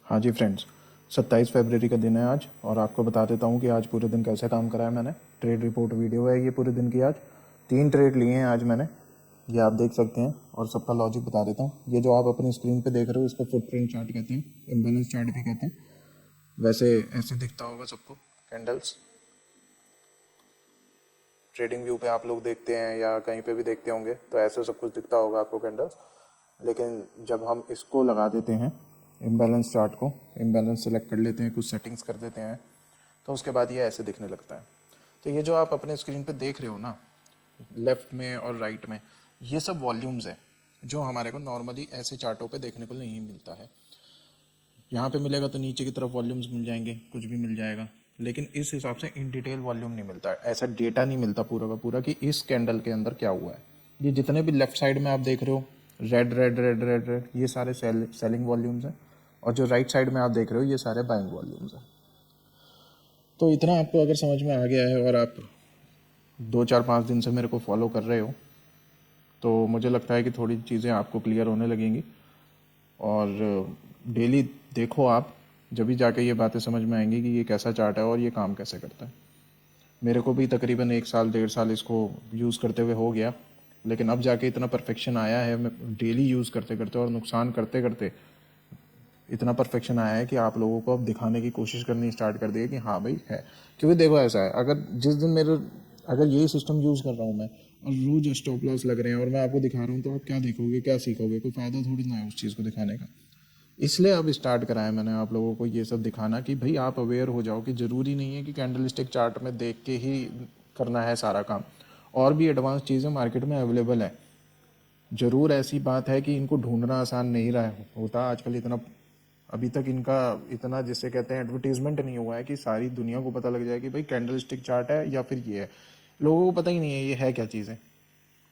हाँ जी फ्रेंड्स, 27 फरवरी का दिन है आज। और आपको बता देता हूँ कि आज पूरे दिन कैसे काम करा है मैंने। ट्रेड रिपोर्ट वीडियो है ये पूरे दिन की। आज 3 ट्रेड लिए हैं आज मैंने, ये आप देख सकते हैं। और सबका लॉजिक बता देता हूँ। ये जो आप अपनी स्क्रीन पे देख रहे हो इसको फुटप्रिंट चार्ट कहते हैं, इम्बैलेंस चार्ट भी कहते हैं। वैसे ऐसे दिखता होगा सबको कैंडल्स। ट्रेडिंग व्यू पे आप लोग देखते हैं या कहीं पे भी देखते होंगे तो ऐसे सब कुछ दिखता होगा आपको कैंडल्स। लेकिन जब हम इसको लगा देते हैं इम्बैलेंस चार्ट को, इम्बैलेंस सेलेक्ट कर लेते हैं, कुछ सेटिंग्स कर देते हैं, तो उसके बाद ये ऐसे दिखने लगता है। तो ये जो आप अपने स्क्रीन पे देख रहे हो ना, लेफ्ट में और राइट में, ये सब वॉल्यूम्स हैं जो हमारे को नॉर्मली ऐसे चार्टों पे देखने को नहीं मिलता है। यहाँ पे मिलेगा तो नीचे की तरफ वॉल्यूम्स मिल जाएंगे, कुछ भी मिल जाएगा, लेकिन इस हिसाब से इन डिटेल वॉल्यूम नहीं मिलता है। ऐसा डेटा नहीं मिलता पूरा का पूरा कि इस कैंडल के अंदर क्या हुआ है। ये जितने भी लेफ्ट साइड में आप देख रहे हो, red red red red red, ये सारे सेलिंग वॉल्यूम्स हैं। और जो राइट साइड में आप देख रहे हो ये सारे बाइंग वॉल्यूम्स हैं। तो इतना आपको अगर समझ में आ गया है और आप 2 4 5 दिन से मेरे को फॉलो कर रहे हो तो मुझे लगता है कि थोड़ी चीज़ें आपको क्लियर होने लगेंगी। और डेली देखो आप, जब भी जाके ये बातें समझ में आएंगी कि ये कैसा चार्ट है और ये काम कैसे करता है। मेरे को भी तकरीबन 1 साल 1.5 साल इसको यूज़ करते हुए हो गया, लेकिन अब जाके इतना परफेक्शन आया है, मैं डेली यूज़ करते करते और नुकसान करते करते इतना परफेक्शन आया है कि आप लोगों को अब दिखाने की कोशिश करनी स्टार्ट कर दी है कि हाँ भाई है। क्योंकि देखो ऐसा है, अगर जिस दिन अगर यही सिस्टम यूज़ कर रहा हूँ मैं और रोज स्टॉप लॉस लग रहे हैं और मैं आपको दिखा रहा हूँ, तो आप क्या देखोगे, क्या सीखोगे? कोई फ़ायदा थोड़ी ना है उस चीज़ को दिखाने का। इसलिए अब स्टार्ट कराया मैंने आप लोगों को ये सब दिखाना कि भाई आप अवेयर हो जाओ कि ज़रूरी नहीं है कि कैंडल स्टिक चार्ट में देख के ही करना है सारा काम। और भी एडवांस चीज़ें मार्केट में अवेलेबल है। ज़रूर ऐसी बात है कि इनको ढूंढना आसान नहीं रहा होता आजकल। इतना अभी तक इनका इतना जिसे कहते हैं एडवर्टीजमेंट नहीं हुआ है कि सारी दुनिया को पता लग जाए कि भाई कैंडल स्टिक चार्ट है या फिर ये है। लोगों को पता ही नहीं है ये है क्या चीज़ है।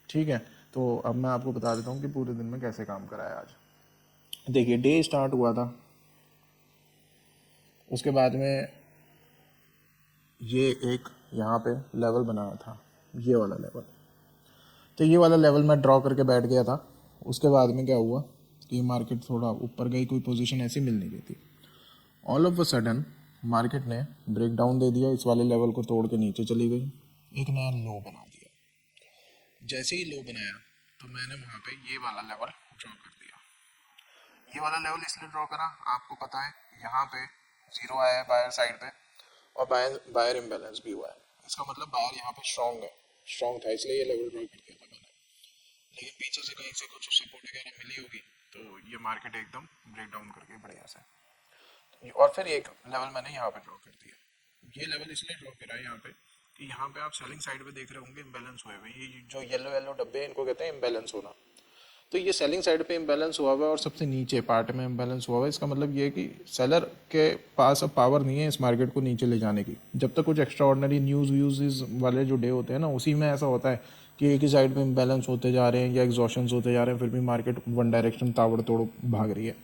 ठीक है, तो अब मैं आपको बता देता हूँ कि पूरे दिन में कैसे काम करा है आज। देखिए, डे स्टार्ट हुआ था, उसके बाद में ये एक यहाँ पे लेवल बनाया था, ये वाला लेवल। तो ये वाला लेवल मैं ड्रॉ करके बैठ गया था। उसके बाद में क्या हुआ कि मार्केट थोड़ा ऊपर गई, कोई पोजीशन ऐसी मिल नहीं रही थी। All of a sudden market ने ब्रेक डाउन दे दिया, इस वाले लेवल को तोड़ के नीचे चली गई, एक नया लो बना दिया। जैसे ही लो बनाया तो मैंने वहाँ पे ये वाला लेवल ड्रॉ कर दिया। ये वाला लेवल इसलिए ड्रॉ करा, आपको पता है यहाँ पे जीरो आया है बायर साइड पे, और बायर बायर इम्बैलेंस भी हुआ है। इसका मतलब बायर यहाँ पे स्ट्रॉन्ग है, स्ट्रॉन्ग था, इसलिए ये लेवल ड्रॉ कर दिया था मैंने। लेकिन पीछे से कहीं से कुछ सपोर्ट वगैरह मिली होगी तो ये मार्केट एकदम ब्रेक डाउन करके बढ़िया से। और फिर एक लेवल मैंने यहाँ पे ड्रॉ कर दिया। ये लेवल इसलिए ड्रॉ करा है यहाँ पे कि यहाँ पे आप सेलिंग साइड पे देख रहे होंगे इम्बैलेंस हुए हुए, ये जो येलो येलो डब्बे हैं इनको कहते हैं इम्बैलेंस होना। तो ये सेलिंग साइड पे इम्बैलेंस हुआ हुआ है और सबसे नीचे पार्ट में इम्बैलेंस हुआ हुआ है। इसका मतलब ये है कि सेलर के पास अब पावर नहीं है इस मार्केट को नीचे ले जाने की। जब तक कुछ एक्स्ट्रा ऑर्डनरी न्यूज़ व्यूज़ वाले जो डे होते हैं ना, उसी में ऐसा होता है कि एक ही साइड पे इम्बैलेंस होते जा रहे हैं या एग्जॉशंस होते जा रहे हैं, फिर भी मार्केट वन डायरेक्शन ताबड़तोड़ भाग रही है।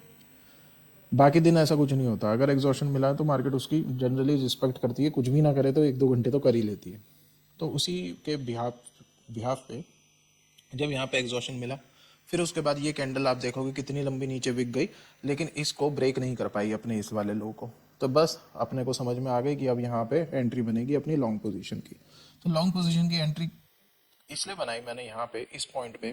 बाकी दिन ऐसा कुछ नहीं होता। अगर एग्जॉशन मिला है तो मार्केट उसकी जनरली रिस्पेक्ट करती है, कुछ भी ना करे तो 1 2 घंटे तो कर ही लेती है। तो उसी के बिहाफ बिहाफ पे जब यहाँ पे एग्जॉशन मिला, फिर उसके बाद ये कैंडल आप देखोगे कितनी लंबी नीचे बिक गई, लेकिन इसको ब्रेक नहीं कर पाई अपने इस वाले लो को। तो बस अपने को समझ में आ गई कि अब यहाँ पे एंट्री बनेगी अपनी लॉन्ग पोजीशन की। तो लॉन्ग पोजीशन की एंट्री इसलिए बनाई मैंने यहाँ पे इस पॉइंट पे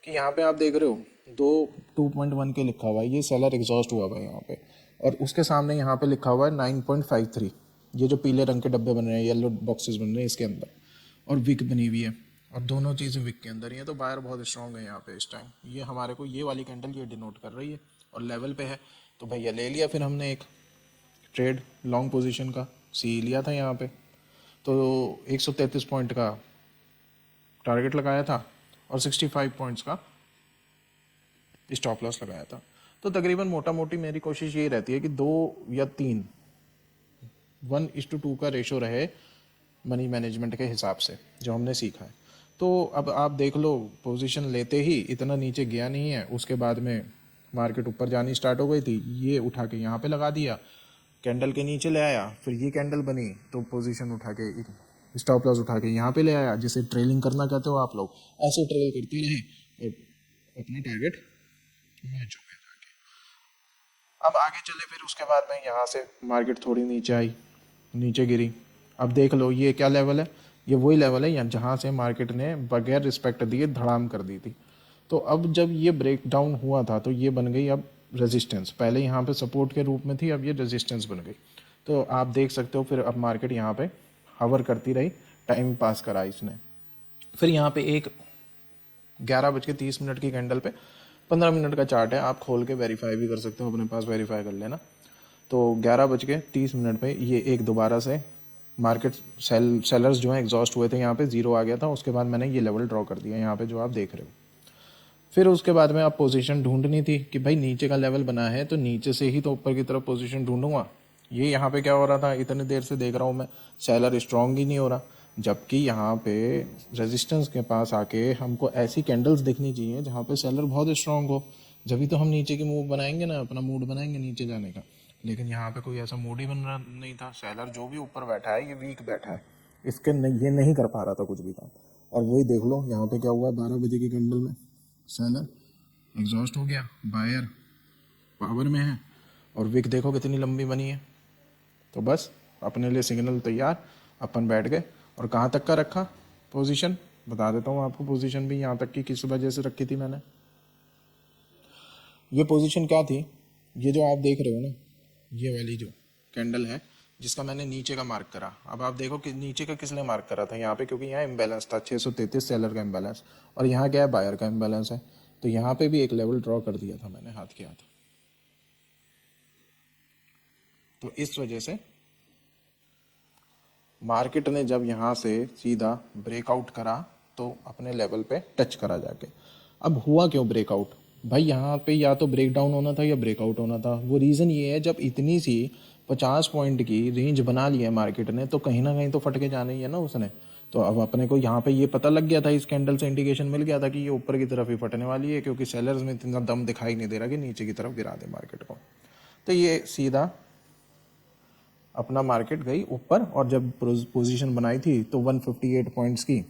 कि यहाँ पे आप देख रहे हो 2.1 के लिखा हुआ है, ये सेलर एग्जॉस्ट हुआ हुआ है यहाँ पे। और उसके सामने यहाँ पे लिखा हुआ है 9.53। ये जो पीले रंग के डब्बे बन रहे हैं, येलो बॉक्सेस बन रहे हैं इसके अंदर, और विक बनी हुई है, और दोनों चीज़ें विक के अंदर ही है। तो बायर बहुत स्ट्रॉन्ग है यहाँ पे इस टाइम। ये हमारे को ये वाली कैंडल ये डिनोट कर रही है और लेवल पे है। तो भैया ले लिया फिर हमने एक ट्रेड लॉन्ग पोजीशन का, सी लिया था यहाँ पे। तो 133 पॉइंट का टारगेट लगाया था और 65 पॉइंट्स का स्टॉप लॉस लगाया था। तो तकरीबन मोटा मोटी मेरी कोशिश यही रहती है कि 2 या 3 1:2 का रेशो रहे मनी मैनेजमेंट के हिसाब से, जो हमने सीखा है। तो अब आप देख लो, पोजीशन लेते ही इतना नीचे गया नहीं है, उसके बाद में मार्केट ऊपर जानी स्टार्ट हो गई थी, ये उठा के यहाँ पे लगा दिया, कैंडल के नीचे ले आया, फिर ये कैंडल बनी तो पोजीशन उठा के स्टॉप लॉस उठा के यहाँ पे ले आया, जिसे ट्रेलिंग करना कहते हो आप लोग। ऐसे ट्रेल करते रहे और अपना टारगेट मैच हो गया। अब आगे चले, फिर उसके बाद में यहाँ से मार्केट थोड़ी नीचे आई, नीचे गिरी। अब देख लो ये क्या लेवल है, ये वही लेवल है यहाँ जहाँ से मार्केट ने बगैर रिस्पेक्ट दिए धड़ाम कर दी थी। तो अब जब ये ब्रेक डाउन हुआ था तो ये बन गई अब रेजिस्टेंस, पहले यहाँ पे सपोर्ट के रूप में थी, अब ये रेजिस्टेंस बन गई। तो आप देख सकते हो फिर अब मार्केट यहाँ पे हवर करती रही, टाइम पास करा इसने। फिर यहाँ पे एक 11:30 की कैंडल पे 15 मिनट का चार्ट है, आप खोल के वेरीफाई भी कर सकते हो, अपने पास वेरीफाई कर लेना। तो 11:30 पे ये एक दोबारा से मार्केट सेलर्स जो हैं एग्जॉस्ट हुए थे, यहाँ पे जीरो आ गया था। उसके बाद मैंने ये लेवल ड्रॉ कर दिया यहाँ पे जो आप देख रहे हो। फिर उसके बाद में आप पोजीशन ढूंढनी थी कि भाई नीचे का लेवल बना है तो नीचे से ही तो ऊपर की तरफ पोजीशन ढूंढूंगा। ये यहाँ पे क्या हो रहा था, इतनी देर से देख रहा हूँ मैं, सेलर स्ट्रांग ही नहीं हो रहा, जबकि यहाँ पे रेजिस्टेंस के पास आके हमको ऐसी कैंडल्स दिखनी चाहिए जहाँ पे सेलर बहुत स्ट्रांग हो, जभी तो हम नीचे की मूव बनाएंगे ना, अपना मूड बनाएंगे नीचे जाने का। लेकिन यहाँ पे कोई ऐसा मूड ही बन रहा नहीं था, सेलर जो भी ऊपर बैठा है ये वीक बैठा है, इसके ये नहीं कर पा रहा था कुछ भी काम। और वही देख लो यहाँ पे क्या हुआ, 12 बजे की कैंडल में सेलर एग्जॉस्ट हो गया, बायर पावर में है, और विक देखो कितनी लंबी बनी है। तो बस अपने लिए सिग्नल तैयार, अपन बैठ गए। और कहाँ तक का रखा पोजीशन, बता देता हूँ आपको पोजीशन भी, यहाँ तक की किस वजह से रखी थी मैंने। ये पोजीशन क्या थी, ये जो आप देख रहे हो ना, ये वाली जो कैंडल है जिसका मैंने नीचे का मार्क करा। अब आप देखो कि नीचे का किसने मार्क करा था, यहाँ पे, क्योंकि यहाँ इम्बैलेंस था 633 सेलर का इम्बैलेंस, और यहाँ क्या है, बायर का इम्बैलेंस है। तो यहाँ पे भी एक लेवल ड्रॉ कर दिया था मैंने हाथ के हाथ। तो इस वजह से मार्केट ने जब यहाँ से सीधा ब्रेकआउट करा तो अपने लेवल पे टच करा जाके। अब हुआ क्यों ब्रेकआउट भाई, यहाँ पे या तो ब्रेक डाउन होना था या ब्रेकआउट होना था। वो रीज़न ये है, जब इतनी सी 50 पॉइंट की रेंज बना लिया है मार्केट ने, तो कहीं ना कहीं तो फट के जाना ही है ना उसने। तो अब अपने को यहाँ पे ये पता लग गया था, इस कैंडल से इंडिकेशन मिल गया था कि ये ऊपर की तरफ ही फटने वाली है, क्योंकि सेलर्स में इतना दम दिखाई नहीं दे रहा कि नीचे की तरफ गिरा दे मार्केट को। तो ये सीधा अपना मार्केट गई ऊपर, और जब पोजीशन बनाई थी तो 158 पॉइंट्स की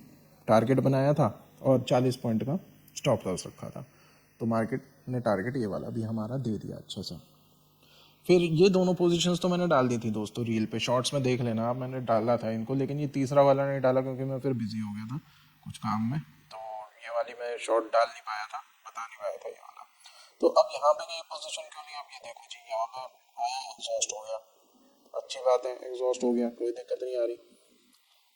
टारगेट बनाया था और 40 पॉइंट का स्टॉप लॉस रखा था। तो मार्केट ने टारगेट ये वाला भी हमारा दे दिया अच्छा सा। फिर ये दोनों पोजीशंस तो मैंने डाल दी थी दोस्तों रील पे, शॉर्ट्स में देख लेना आप, मैंने डाला था इनको, लेकिन ये तीसरा वाला नहीं डाला क्योंकि मैं फिर बिजी हो गया था कुछ काम में। तो ये वाली मैं शॉर्ट डाल नहीं पाया था, बता नहीं पाया था ये वाला। तो अब यहाँ पे ये पोजीशन क्यों ली, अब ये देखो जी, यहाँ पे आया एग्जॉस्ट हो गया, अच्छी बात है, एग्जॉस्ट हो गया, कोई दिक्कत नहीं आ रही।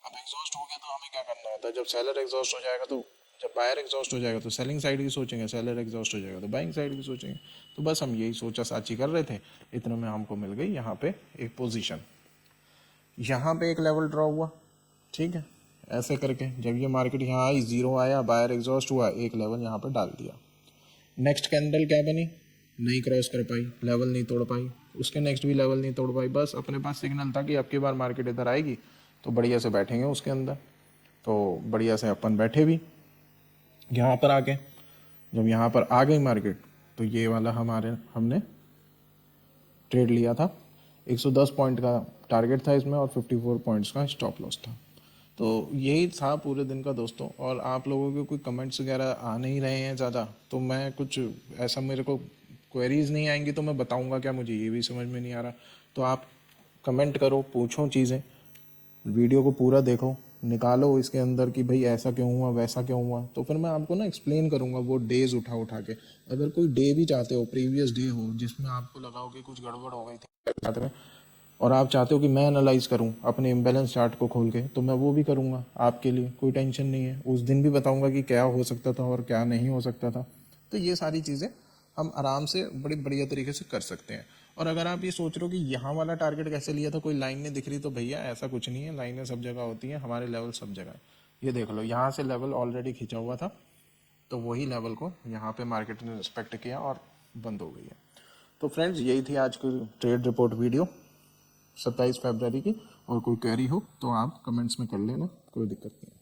अब एग्जॉस्ट हो गया तो हमें क्या करना होता है, जब सेलर एग्जॉस्ट हो जाएगा तो, जब बायर एग्जॉस्ट हो जाएगा तो सेलिंग साइड की सोचेंगे, सेलर एग्जॉस्ट हो जाएगा तो बाइंग साइड की सोचेंगे। तो बस हम यही सोचा साची कर रहे थे, इतने में हमको मिल गई यहाँ पे एक पोजीशन, यहाँ पे एक लेवल ड्रॉ हुआ, ठीक है। ऐसे करके जब ये मार्केट यहाँ आई, जीरो आया, बायर एग्जॉस्ट हुआ, एक लेवल यहाँ पे डाल दिया। नेक्स्ट कैंडल क्या बनी, नहीं क्रॉस कर पाई, लेवल नहीं तोड़ पाई, उसके नेक्स्ट भी लेवल नहीं तोड़ पाई। बस अपने पास सिग्नल था कि अब की बार मार्केट इधर आएगी तो बढ़िया से बैठेंगे उसके अंदर। तो बढ़िया से अपन बैठे भी यहाँ पर आके। जब यहाँ पर आ गई मार्केट तो ये वाला हमने ट्रेड लिया था, 110 पॉइंट का टारगेट था इसमें और 54 पॉइंट्स का स्टॉप लॉस था। तो यही था पूरे दिन का दोस्तों। और आप लोगों के कोई कमेंट्स वगैरह आ नहीं रहे हैं ज़्यादा, तो मैं कुछ ऐसा, मेरे को क्वेरीज नहीं आएंगी तो मैं बताऊंगा क्या, मुझे ये भी समझ में नहीं आ रहा। तो आप कमेंट करो, पूछो चीज़ें, वीडियो को पूरा देखो, निकालो इसके अंदर कि भाई ऐसा क्यों हुआ, वैसा क्यों हुआ। तो फिर मैं आपको ना एक्सप्लेन करूंगा वो डेज उठा उठा के। अगर कोई डे भी चाहते हो, प्रीवियस डे हो जिसमें आपको लगा हो कि कुछ गड़बड़ हो गई थी और आप चाहते हो कि मैं एनालाइज करूं अपने इम्बैलेंस चार्ट को खोल के, तो मैं वो भी करूंगा आपके लिए, कोई टेंशन नहीं है। उस दिन भी बताऊंगा कि क्या हो सकता था और क्या नहीं हो सकता था। तो ये सारी चीज़ें हम आराम से बड़ी बढ़िया तरीके से कर सकते हैं। और अगर आप ये सोच रहे हो कि यहाँ वाला टारगेट कैसे लिया था, कोई लाइन नहीं दिख रही, तो भैया ऐसा कुछ नहीं है, लाइनें सब जगह होती हैं, हमारे लेवल सब जगह है। ये देख लो, यहाँ से लेवल ऑलरेडी खींचा हुआ था, तो वही लेवल को यहाँ पे मार्केट ने रिस्पेक्ट किया और बंद हो गई है। तो फ्रेंड्स, यही थी आज की ट्रेड रिपोर्ट वीडियो 27 फरवरी की। और कोई क्वेरी हो तो आप कमेंट्स में कर लेना, कोई दिक्कत नहीं है।